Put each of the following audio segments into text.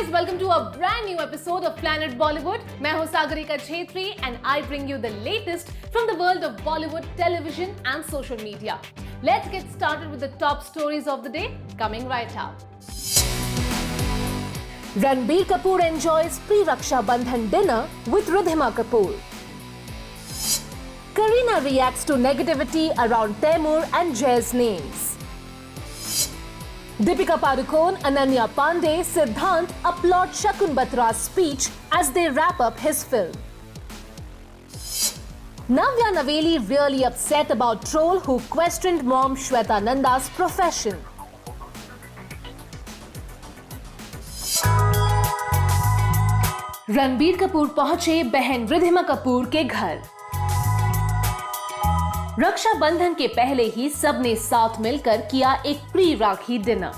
guys, welcome to a brand new episode of Planet Bollywood. मैं हूँ Sagarika Chhetri and I bring you the latest from the world of Bollywood television and social media. Let's get started with the top stories of the day coming right up. Ranbir Kapoor enjoys pre-Raksha Bandhan dinner with Ridhima Kapoor. Kareena reacts to negativity around Taimur and Jay's names. Deepika Padukone, Ananya Pandey, Siddhant applaud Shakun Batra's speech as they wrap up his film. Navya Naveli really upset about troll who questioned mom Shweta Nanda's profession. Ranbir Kapoor पहुंचे बहन रिधिमा कपूर के घर। रक्षाबंधन के पहले ही सबने साथ मिलकर किया एक प्री राखी डिनर।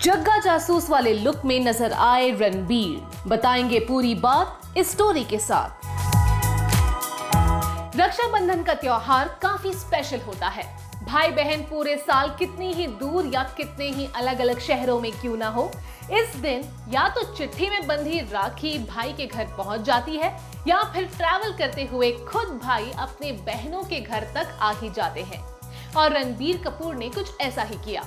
जग्गा जासूस वाले लुक में नजर आए रणबीर। बताएंगे पूरी बात इस स्टोरी के साथ। रक्षाबंधन का त्योहार काफी स्पेशल होता है। भाई बहन पूरे साल कितनी ही दूर या कितने ही अलग अलग शहरों में क्यों ना हो, इस दिन या तो चिट्ठी में बंधी राखी भाई के घर पहुंच जाती है या फिर ट्रैवल करते हुए खुद भाई अपने बहनों के घर तक आ ही जाते हैं। और रणबीर कपूर ने कुछ ऐसा ही किया।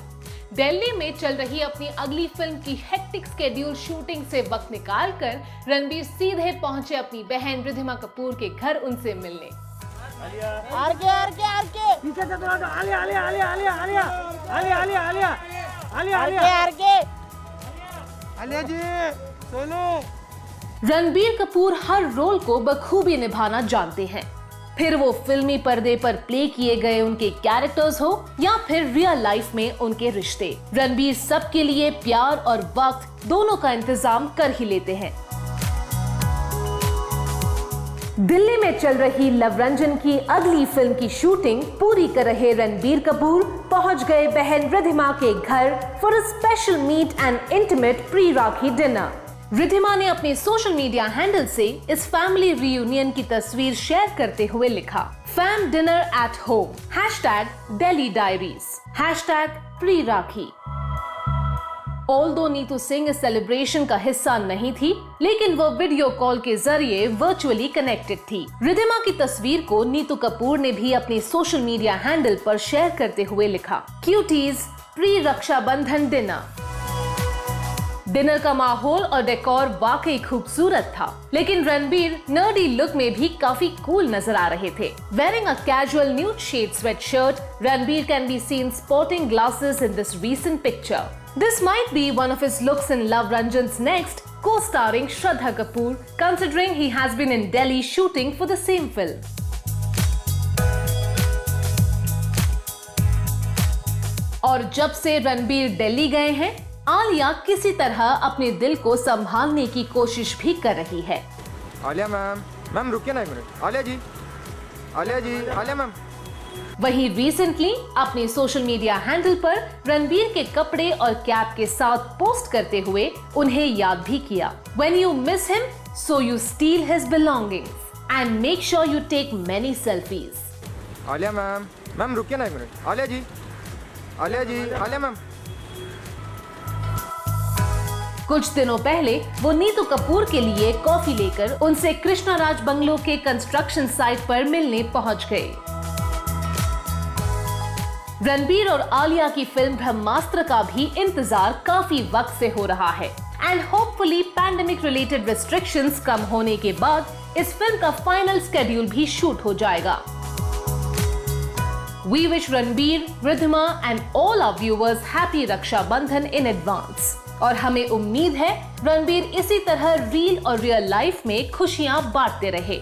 दिल्ली में चल रही अपनी अगली फिल्म की हेक्टिक स्केड्यूल शूटिंग से वक्त निकालकर रणबीर सीधे पहुंचे अपनी बहन रिधिमा कपूर के घर उनसे मिलने। रणबीर कपूर हर रोल को बखूबी निभाना जानते हैं, फिर वो फिल्मी पर्दे पर प्ले किए गए उनके कैरेक्टर्स हो या फिर रियल लाइफ में उनके रिश्ते। रणबीर सबके लिए प्यार और वक्त दोनों का इंतजाम कर ही लेते हैं। दिल्ली में चल रही लवरंजन की अगली फिल्म की शूटिंग पूरी कर रहे रणबीर कपूर पहुंच गए बहन रिधिमा के घर for a special meet and intimate pre Rakhi dinner. Ridhima ने अपने सोशल मीडिया हैंडल से इस फैमिली रियूनियन की तस्वीर शेयर करते हुए लिखा, fam dinner at home, #Delhi Diaries, #pre rakhi. Although Neetu Singh इस सेलिब्रेशन का हिस्सा नहीं थी, लेकिन वो वीडियो कॉल के जरिए वर्चुअली कनेक्टेड थी। रिधिमा की तस्वीर को नीतू कपूर ने भी अपने सोशल मीडिया हैंडल पर शेयर करते हुए लिखा, cuties pre Rakshabandhan dinner. Dinner का माहौल और डेकोर वाकई खूबसूरत था, लेकिन रणबीर नर्डी लुक में भी काफी कूल नजर आ रहे थे। Wearing a casual nude shade sweatshirt, Ranbir can be seen sporting glasses in this recent picture. This might be one of his looks in Love-Ranjan's next, co-starring Shraddha Kapoor, considering he has been in Delhi shooting for the same film. और जब से रणबीर दिल्ली गए हैं, आलिया किसी तरह अपने दिल को संभालने की कोशिश भी कर रही है। आलिया मैम रुकिए ना एक मिनट। आलिया मैम। वहीं रिसेंटली अपने सोशल मीडिया हैंडल पर रणबीर के कपड़े और कैप के साथ पोस्ट करते हुए उन्हें याद भी किया। When you miss him, so you steal his belongings and make sure you take many selfies. Alia ma'am रुकिए ना एक मिनट। आलिया मैम। कुछ दिनों पहले वो नीतू कपूर के लिए कॉफी लेकर उनसे कृष्णा राज बंगलो के कंस्ट्रक्शन साइट पर मिलने पहुंच गए। रणबीर और आलिया की फिल्म ब्रह्मास्त्र का भी इंतजार काफी वक्त से हो रहा है and hopefully pandemic related restrictions कम होने के बाद इस फिल्म का फाइनल स्केड्यूल भी शूट हो जाएगा। We wish Ranbir, Ridhima and all our viewers happy Raksha Bandhan in advance. और हमें उम्मीद है रणबीर इसी तरह रील और रियल लाइफ में खुशियां बांटते रहे।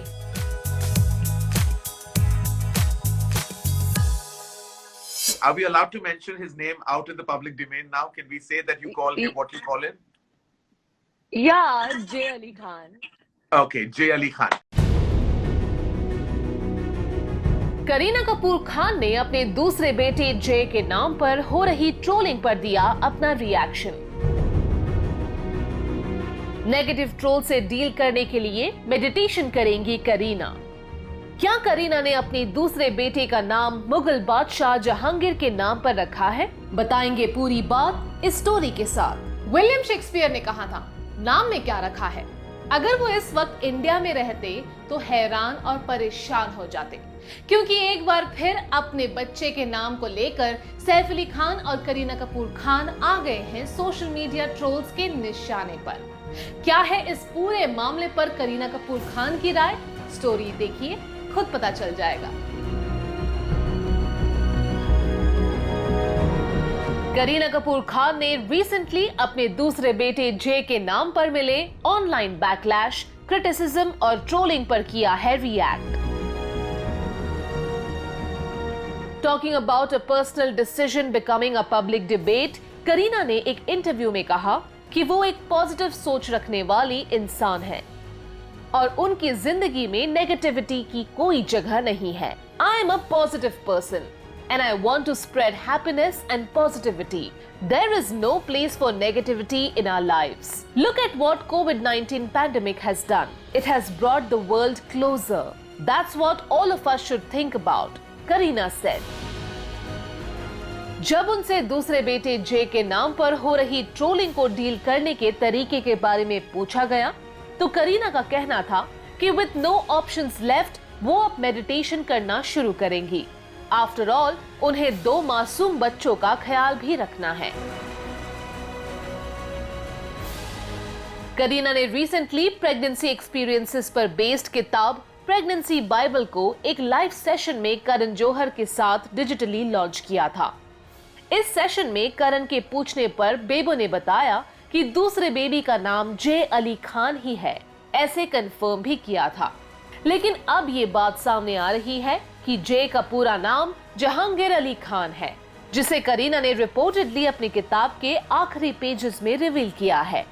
Are we allowed to mention his name out in the public domain now? Can we say that you call him what you call him? Yeah, Jay Ali Khan. Okay, Jay Ali Khan. Kareena Kapoor Khan ने अपने दूसरे बेटे जय के नाम पर हो रही ट्रोलिंग पर दिया अपना रिएक्शन। नेगेटिव ट्रोल से डील करने के लिए मेडिटेशन करेंगी करीना। क्या करीना ने अपने दूसरे बेटे का नाम मुगल बादशाह जहांगीर के नाम पर रखा है? बताएंगे पूरी बात इस स्टोरी के साथ। विलियम शेक्सपियर ने कहा था, नाम में क्या रखा है। अगर वो इस वक्त इंडिया में रहते तो हैरान और परेशान हो जाते, क्योंकि एक बार फिर अपने बच्चे के नाम को लेकर सैफ अली खान और करीना कपूर खान आ गए हैं सोशल मीडिया ट्रोल्स के निशाने पर। क्या है इस पूरे मामले पर करीना कपूर खान की राय? स्टोरी देखिए, खुद पता चल जाएगा। करीना कपूर खान ने रिसेंटली अपने दूसरे बेटे जे के नाम पर मिले ऑनलाइन बैकलैश, क्रिटिसिज्म और ट्रोलिंग पर किया है react. Talking about a personal decision becoming a public debate, Kareena ने एक इंटरव्यू में कहा कि वो एक पॉजिटिव सोच रखने वाली इंसान है और उनकी जिंदगी में नेगेटिविटी की कोई जगह नहीं है। I am a positive person and I want to spread happiness and positivity. There is no place for negativity in our lives. Look at what COVID-19 pandemic has done. It has brought the world closer. That's what all of us should think about, Kareena said. जब उनसे दूसरे बेटे जे के नाम पर हो रही trolling को डील करने के तरीके के बारे में पूछा गया, तो करीना का कहना था कि with no options left, वो अब मेडिटेशन करना शुरू करेंगी। आफ्टर ऑल उन्हें 2 मासूम बच्चों का ख्याल भी रखना है। करीना ने रिसेंटली प्रेगनेंसी एक्सपीरियंसेस पर बेस्ड किताब प्रेगनेंसी बाइबल को एक लाइव सेशन में करण जौहर के साथ डिजिटली लॉन्च किया था। इस सेशन में करण के पूछने पर बेबो ने बताया कि दूसरे बेबी का नाम जे अली खान ही है, ऐसे कंफर्म भी किया था। लेकिन अब ये बात सामने आ रही है कि जे का पूरा नाम जहांगीर अली खान है, जिसे करीना ने रिपोर्टेडली अपनी किताब के आखिरी पेजेस में रिवील किया है।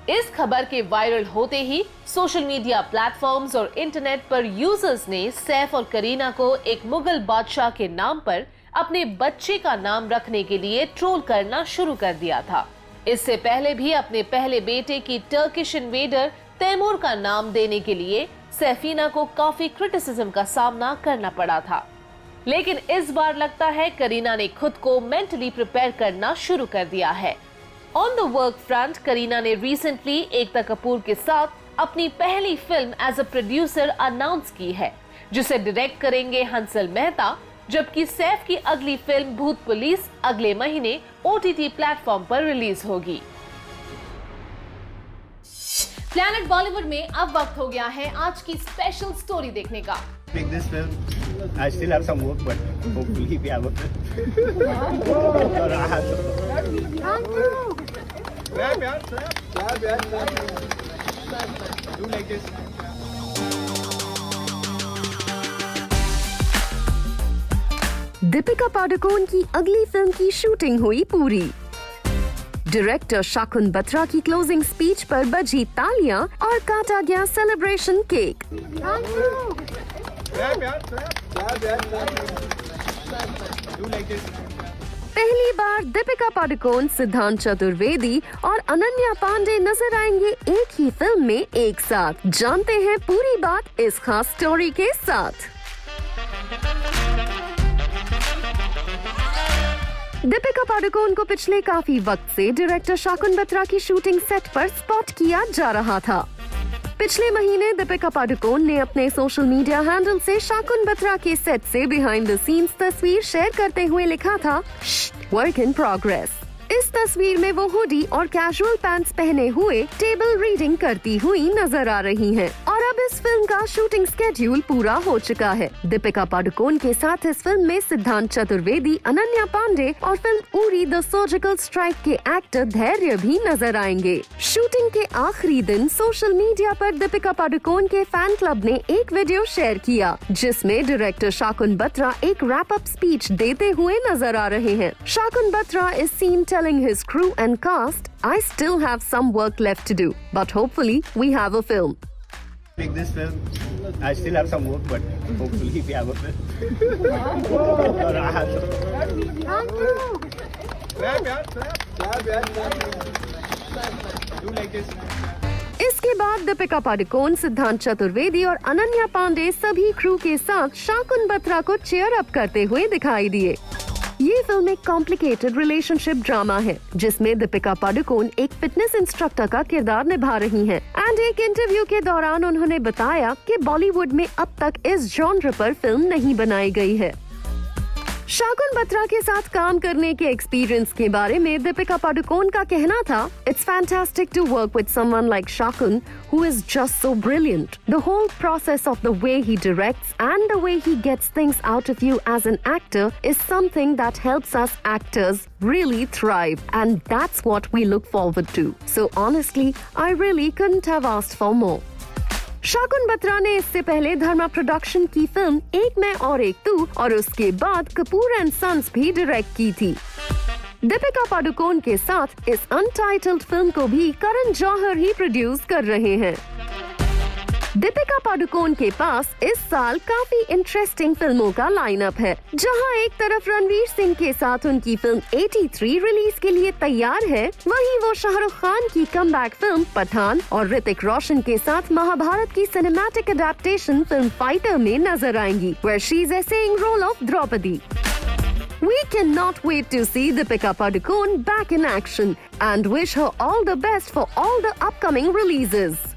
इस खबर के वायरल होते ही सोशल मीडिया प्लेटफॉर्म्स और इंटरनेट पर यूजर्स ने सैफ और करीना को एक मुगल बादशाह के नाम पर अपने बच्चे का नाम रखने के लिए ट्रोल करना शुरू कर दिया था। इससे पहले भी अपने पहले बेटे की टर्किश इन्वेडर तैमूर का नाम देने के लिए सैफीना को काफी क्रिटिसिज्म का सामना करना पड़ा था। लेकिन इस बार लगता है करीना ने खुद को मेंटली प्रिपेयर करना शुरू कर दिया है। On the work front, Kareena ने रिसेंटली एकता कपूर के साथ अपनी पहली film as a producer announce की है, जिसे डायरेक्ट करेंगे हंसल मेहता, जबकि सैफ की अगली फिल्म भूत पुलिस अगले महीने OTT प्लेटफॉर्म पर रिलीज होगी। प्लैनेट बॉलीवुड में अब वक्त हो गया है आज की स्पेशल स्टोरी देखने का। This film, I still have some work, but hopefully we have a Do like this. Deepika Padukone की अगली फिल्म की शूटिंग हुई पूरी। डायरेक्टर शाकुन बत्रा की क्लोजिंग स्पीच पर बजी तालियां और काटा गया सेलिब्रेशन केक। पहली बार दीपिका पादुकोण, सिद्धांत चतुर्वेदी और अनन्या पांडे नजर आएंगे एक ही फिल्म में एक साथ। जानते हैं पूरी बात इस खास स्टोरी के साथ। दीपिका पादुकोण को पिछले काफी वक्त से डायरेक्टर शाकुन बत्रा की शूटिंग सेट पर स्पॉट किया जा रहा था। पिछले महीने दीपिका पादुकोण ने अपने सोशल मीडिया हैंडल से शाकुन बत्रा के सेट से बिहाइंड द सीन्स तस्वीर शेयर करते हुए लिखा था, वर्क इन प्रोग्रेस। इस तस्वीर में वो हुडी और कैजुअल पैंट्स पहने हुए टेबल रीडिंग करती हुई नजर आ रही हैं। और अब इस फिल्म का शूटिंग स्केड्यूल पूरा हो चुका है। दीपिका पादुकोण के साथ इस फिल्म में सिद्धांत चतुर्वेदी, अनन्या पांडे और film Uri the surgical strike के एक्टर धैर्य भी नजर आएंगे। शूटिंग के आखिरी दिन सोशल मीडिया पर दीपिका पादुकोण के फैन क्लब ने एक वीडियो शेयर किया, जिसमें डायरेक्टर शाकुन बत्रा एक रैप अप स्पीच देते हुए नजर आ रहे हैं। Shakun Batra is seen telling his crew and cast, I still have some work left to do, but hopefully we have a film. Make this film, I still have some work, but hopefully we have a film. Do like this. इसके बाद दीपिका पादुकोण, सिद्धांत चतुर्वेदी और अनन्या पांडे सभी crew के साथ शाकुन बत्रा को cheer up करते हुए दिखाई दिए। ये फिल्म एक कॉम्प्लिकेटेड रिलेशनशिप ड्रामा है जिसमें दीपिका पादुकोण एक फिटनेस इंस्ट्रक्टर का किरदार निभा रही हैं। एंड एक इंटरव्यू के दौरान उन्होंने बताया कि बॉलीवुड में अब तक इस जॉनर पर फिल्म नहीं बनाई गई है। शाकुन बत्रा के साथ काम करने के एक्सपीरियंस के बारे में दीपिका पादुकोण का कहना था, it's fantastic to work with someone like Shakun who is just so brilliant. The whole process of the way he directs and the way he gets things out of you as an actor is something that helps us actors really thrive, and that's what we look forward to. So honestly, I really couldn't have asked for more. Shakun Batra ने इससे पहले धर्मा production की film एक मैं और एक तू और उसके बाद कपूर एंड सन्स भी डायरेक्ट की थी। दीपिका पादुकोण के साथ इस अनटाइटल्ड फिल्म को भी करण जौहर ही प्रोड्यूस कर रहे हैं। दीपिका पादुकोण के पास इस साल काफी इंटरेस्टिंग फिल्मों का लाइनअप है, जहां एक तरफ रणवीर सिंह के साथ उनकी फिल्म 83 रिलीज के लिए तैयार है, वहीं वो शाहरुख खान की कमबैक फिल्म पठान और ऋतिक रोशन के साथ महाभारत की सिनेमैटिक अडेप्टेशन फिल्म फाइटर में नजर आएंगी, where she is essaying role of Draupadi. We cannot wait to see Deepika Padukone back in action and wish her all the best for all the upcoming releases.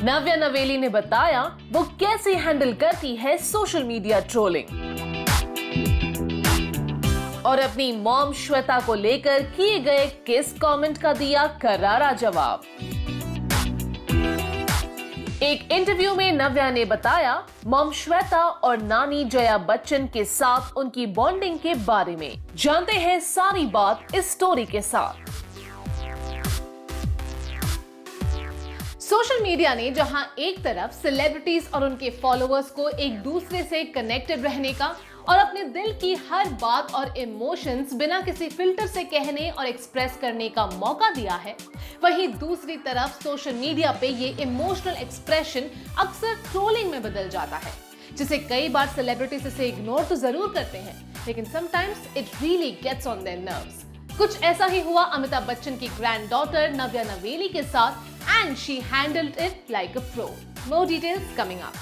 नव्या नवेली ने बताया वो कैसे handle करती है सोशल मीडिया ट्रोलिंग और अपनी mom Shweta को लेकर किए गए किस कमेंट का दिया करारा जवाब। एक इंटरव्यू में नव्या ने बताया मॉम श्वेता और नानी जया बच्चन के साथ उनकी बॉन्डिंग के बारे में। जानते हैं सारी बात इस स्टोरी के साथ। सोशल मीडिया ने जहां एक तरफ सेलिब्रिटीज और उनके फॉलोअर्स को एक दूसरे से कनेक्टेड रहने का और अपने दिल की हर बात और इमोशंस बिना किसी फिल्टर से कहने और एक्सप्रेस करने का मौका दिया है, वहीं दूसरी तरफ सोशल मीडिया पे ये इमोशनल एक्सप्रेशन अक्सर ट्रोलिंग में बदल जाता है, जिसे कई बार सेलिब्रिटीज इसे इग्नोर तो जरूर करते हैं, लेकिन sometimes it really gets on their nerves. कुछ ऐसा ही हुआ अमिताभ बच्चन की ग्रैंड डॉटर नव्या नवेली के साथ, and she handled it like a pro. More details coming up.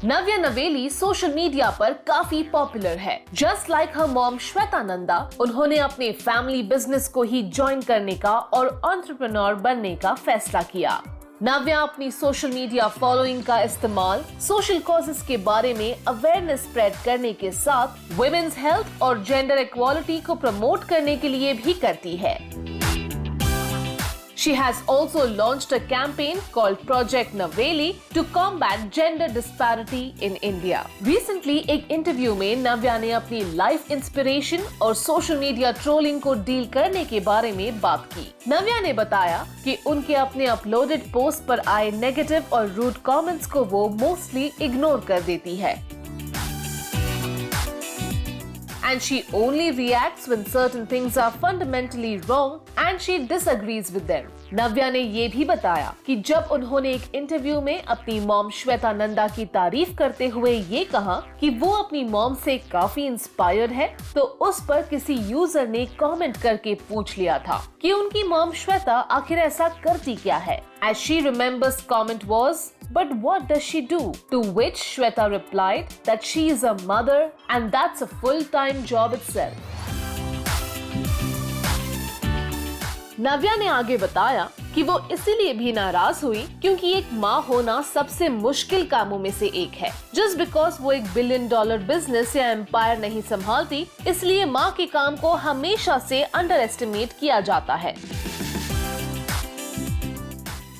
नव्या नवेली सोशल मीडिया पर काफी पॉपुलर है। Just like her mom Shweta Nanda, उन्होंने अपने फैमिली बिजनेस को ही ज्वाइन करने का और एंटरप्रेन्योर बनने का फैसला किया। नव्या अपनी सोशल मीडिया फॉलोइंग का इस्तेमाल सोशल कॉजेस के बारे में अवेयरनेस स्प्रेड करने के साथ वुमेन्स हेल्थ और जेंडर इक्वालिटी को प्रमोट करने के लिए भी करती है। She has also launched a campaign called Project Naveli to combat gender disparity in India. Recently, एक इंटरव्यू में नव्या ने अपनी लाइफ इंस्पिरेशन और सोशल मीडिया ट्रोलिंग को डील करने के बारे में बात की। नव्या ने बताया कि उनके अपने अपलोडेड पोस्ट पर आए नेगेटिव और रूड कमेंट्स को वो मोस्टली इग्नोर कर देती है। And she only reacts when certain things are fundamentally wrong and she disagrees with them. नव्या ने ये भी बताया कि जब उन्होंने एक इंटरव्यू में अपनी मॉम श्वेता नंदा की तारीफ करते हुए ये कहा कि वो अपनी मॉम से काफी इंस्पायर्ड है, तो उस पर किसी यूजर ने कमेंट करके पूछ लिया था कि उनकी मॉम श्वेता आखिर ऐसा करती क्या है। As she remembers, comment was, "But what does she do?" To which Shweta replied that she is a mother and that's a full-time job itself. नव्या ने आगे बताया कि वो इसीलिए भी नाराज हुई क्योंकि एक माँ होना सबसे मुश्किल कामों में से एक है। Just because वो एक $1 billion बिजनेस या एम्पायर नहीं संभालती, इसलिए माँ के काम को हमेशा से अंडर एस्टिमेट किया जाता है।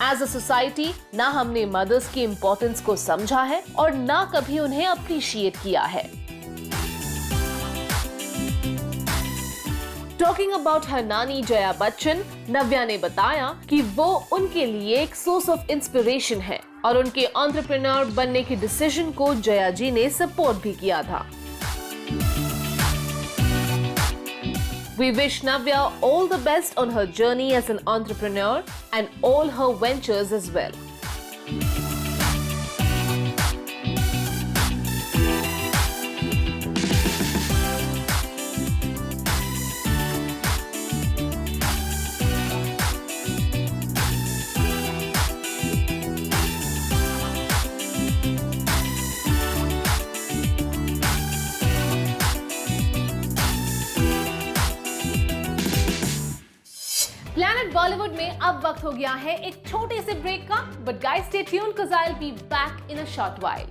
एज अ सोसाइटी ना हमने मदर्स की इम्पोर्टेंस को समझा है और ना कभी उन्हें अप्रिशिएट किया है। टॉकिंग अबाउट हर नानी जया बच्चन, नव्या ने बताया कि वो उनके लिए एक सोर्स ऑफ इंस्पिरेशन है और उनके एंटरप्रेन्योर बनने के डिसीजन को जया जी ने सपोर्ट भी किया था। We wish Navya all the best on her journey as an entrepreneur and all her ventures as well. Planet Bollywood में अब वक्त हो गया है एक छोटे से ब्रेक का, but guys stay tuned cause I'll be back in a short while.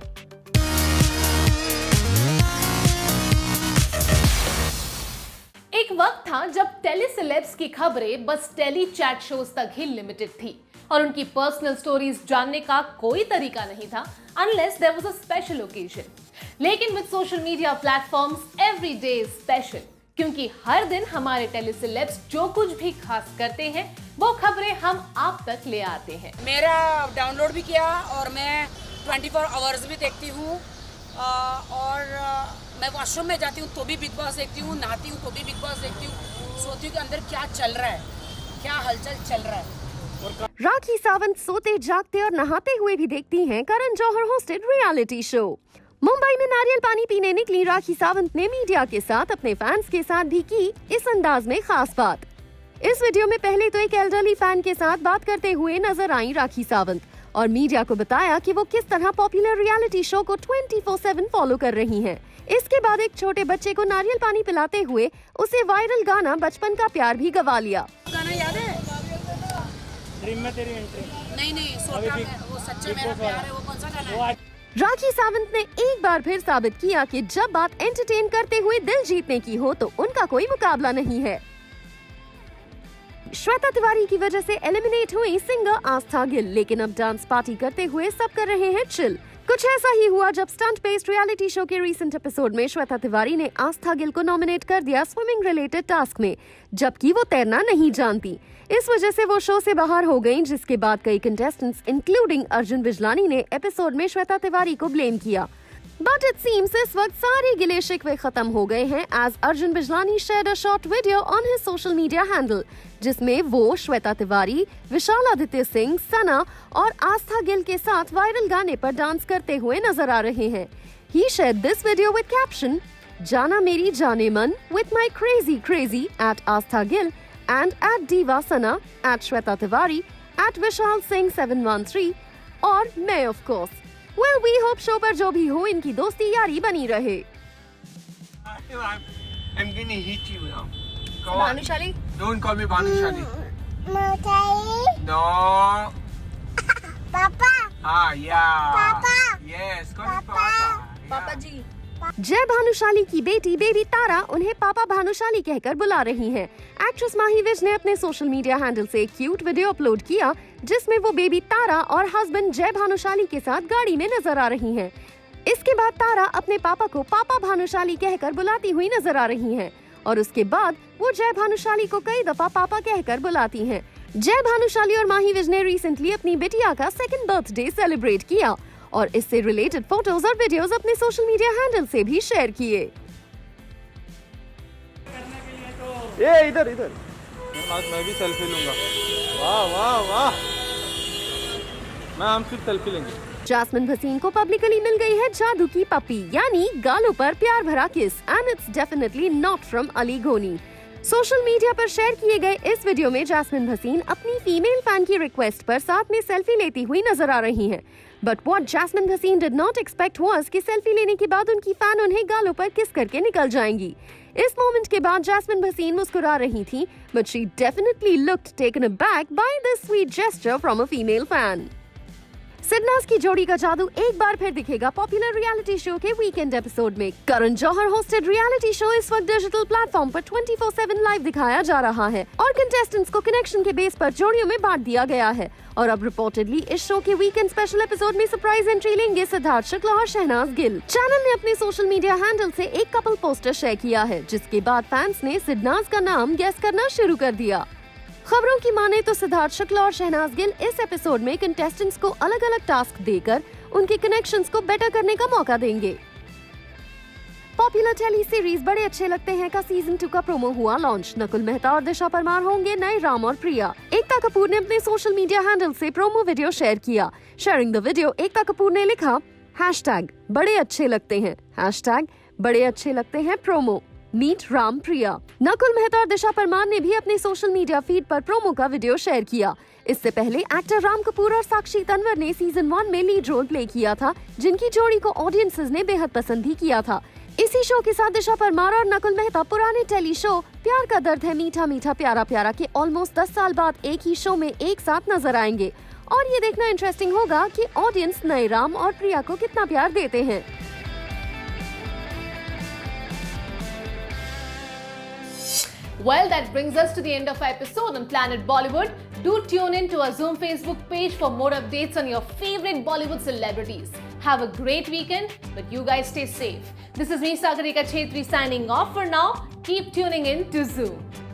एक वक्त था जब टेलीसेलेब्स की खबरें बस टेली चैट शोज तक ही लिमिटेड थी और उनकी पर्सनल स्टोरीज जानने का कोई तरीका नहीं था unless there was a special occasion. लेकिन with social media platforms every day is special, क्योंकि हर दिन हमारे टेलीसेलेब्स जो कुछ भी खास करते हैं वो खबरें हम आप तक ले आते हैं। मेरा डाउनलोड भी किया और मैं 24 आवर्स भी देखती हूँ और मैं वॉशरूम में जाती हूँ तो भी बिग बॉस देखती हूँ, नहाती हूँ तो भी बिग बॉस देखती हूँ, सोती हूँ कि अंदर क्या चल रहा है, क्या हलचल चल रहा है। राखी सावंत सोते जागते और नहाते हुए भी देखती हैं करण Johar hosted reality show. Mumbai में नारियल पानी पीने निकली राखी सावंत ने मीडिया के साथ अपने फैंस के साथ भी की इस अंदाज में खास बात। इस वीडियो में पहले तो एक एल्डरली फैन के साथ बात करते हुए नजर आई राखी सावंत और मीडिया को बताया कि वो किस तरह पॉपुलर रियलिटी शो को 24/7 फॉलो कर रही हैं। इसके बाद एक छोटे बच्चे को नारियल पानी पिलाते हुए उसे वायरल गाना बचपन का प्यार भी गवा लिया। गाना याद है? ड्रीम में तेरी एंट्री। नहीं सोटा में वो सच्चा मेरा प्यार है, वो कौन सा गाना है? राखी सावंत ने एक बार फिर साबित किया कि जब बात एंटरटेन करते हुए दिल जीतने की हो तो उनका कोई मुकाबला नहीं है। श्वेता तिवारी की वजह से एलिमिनेट हुई सिंगर आस्था गिल, लेकिन अब डांस पार्टी करते हुए सब कर रहे हैं चिल। कुछ ऐसा ही हुआ जब स्टंट बेस्ड रियलिटी शो के रीसेंट एपिसोड में श्वेता तिवारी ने आस्था गिल को नॉमिनेट कर दिया स्विमिंग रिलेटेड टास्क में, जबकि वो तैरना नहीं जानती। इस वजह से वो शो से बाहर हो गईं, जिसके बाद कई कंटेस्टेंट्स इंक्लूडिंग अर्जुन बिजलानी ने एपिसोड में श्वेता तिवारी को ब्लेम किया। बट इट सीम्स इस वक्त सारे गिले शिकवे खत्म हो गए हैं as Arjun Bijlani shared a short video on his social media handle, जिसमें वो श्वेता तिवारी, विशाल आदित्य सिंह, सना और आस्था गिल के साथ वायरल गाने पर डांस करते हुए नजर आ रहे हैं। He shared this video with caption, "जाना मेरी जाने मन with my crazy crazy at Astha Gill and at Diva Sana at Shweta Tiwari at Vishal Singh 713 और मैं of course." Well, we hope show पर जो भी हो इनकी दोस्ती यारी बनी रहे। I'm gonna hit you now. Go on. Bhanushali? Don't call me Bhanushali. No. पापा Ah, yeah. पापा Yes, call me Papa. पापा जी। जय भानुशाली की बेटी बेबी तारा उन्हें पापा भानुशाली कहकर बुला रही हैं। एक्ट्रेस माही विज ने अपने सोशल मीडिया हैंडल से एक क्यूट वीडियो अपलोड किया, जिसमें वो बेबी तारा और हस्बैंड जय भानुशाली के साथ गाड़ी में नजर आ रही हैं। इसके बाद तारा अपने पापा को पापा भानुशाली कहकर बुलाती हुई नजर आ रही हैं और उसके बाद वो जय भानुशाली को कई दफा पापा कहकर बुलाती हैं। जय भानुशाली और माही विज ने रिसेंटली अपनी बिटिया का 2nd बर्थडे सेलिब्रेट किया और इससे रिलेटेड फोटोज और वीडियोस अपने सोशल मीडिया हैंडल से भी शेयर किए। ये इधर इधर आज मैं भी सेल्फी लूंगा। वाह वाह वाह, मैं हम सिर्फ सेल्फी लेंगे। जैस्मिन भसीन को पब्लिकली मिल गई है जादू की पप्पी, यानी गालों पर प्यार भरा kiss, and it's definitely not from Aly Goni. Social media पर शेयर किए गए इस वीडियो में जैस्मिन भसीन अपनी फीमेल फैन की रिक्वेस्ट पर साथ में सेल्फी लेती हुई नजर आ रही हैं। But what Jasmin Bhasin did not expect was कि सेल्फी लेने के बाद उनकी फैन उन्हें गालों पर किस करके निकल जाएंगी। इस मोमेंट के बाद जैस्मिन भसीन मुस्कुरा रही थी, but she definitely looked taken aback by this sweet gesture from a female fan. Sidnaaz की जोड़ी का जादू एक बार फिर दिखेगा पॉपुलर रियलिटी शो के वीकेंड एपिसोड में। Karan Johar hosted reality show इस वक्त डिजिटल प्लेटफॉर्म पर 24/7 लाइव दिखाया जा रहा है और कंटेस्टेंट्स को कनेक्शन के बेस पर जोड़ियों में बांट दिया गया है। और अब रिपोर्टेडली इस शो के वीकेंड स्पेशल एपिसोड में सरप्राइज एंट्री लेंगे सिद्धार्थ शुक्ला और शहनाज गिल। चैनल ने अपने सोशल मीडिया हैंडल से एक कपल पोस्टर शेयर किया है, जिसके बाद फैंस ने सिडनाज का नाम गेस करना शुरू कर दिया। खबरों की माने तो सिद्धार्थ शुक्ला और शहनाज गिल इस एपिसोड में कंटेस्टेंट्स को अलग अलग टास्क देकर उनके कनेक्शंस को बेटर करने का मौका देंगे। पॉपुलर टेली सीरीज बड़े अच्छे लगते हैं का सीजन 2 का प्रोमो हुआ लॉन्च। नकुल मेहता और दिशा परमार होंगे नए राम और प्रिया। एकता कपूर ने अपने सोशल मीडिया हैंडल से प्रोमो वीडियो शेयर किया। Sharing the video, Ekta Kapoor ने लिखा, #बड़े अच्छे लगते हैं, #बड़े अच्छे लगते हैं प्रोमो, मीट राम प्रिया। नकुल मेहता और दिशा परमार ने भी अपने सोशल मीडिया फीड पर प्रोमो का वीडियो शेयर किया। इससे पहले एक्टर राम कपूर और साक्षी तन्वर ने सीजन 1 में लीड रोल प्ले किया था, जिनकी जोड़ी को ऑडियंसेस ने बेहद पसंद भी किया था। इसी शो के साथ दिशा परमार और नकुल मेहता पुराने टेली शो प्यार का दर्द है मीठा मीठा प्यारा प्यारा के ऑलमोस्ट 10 साल बाद एक ही शो में एक साथ नजर आएंगे और ये देखना इंटरेस्टिंग होगा कि ऑडियंस नए राम और प्रिया को कितना प्यार देते हैं। Well, that brings us to the end of our episode on Planet Bollywood. Do tune in to our Zoom Facebook page for more updates on your favorite Bollywood celebrities. Have a great weekend, but you guys stay safe. This is me, Sagarika Chetri, signing off for now. Keep tuning in to Zoom.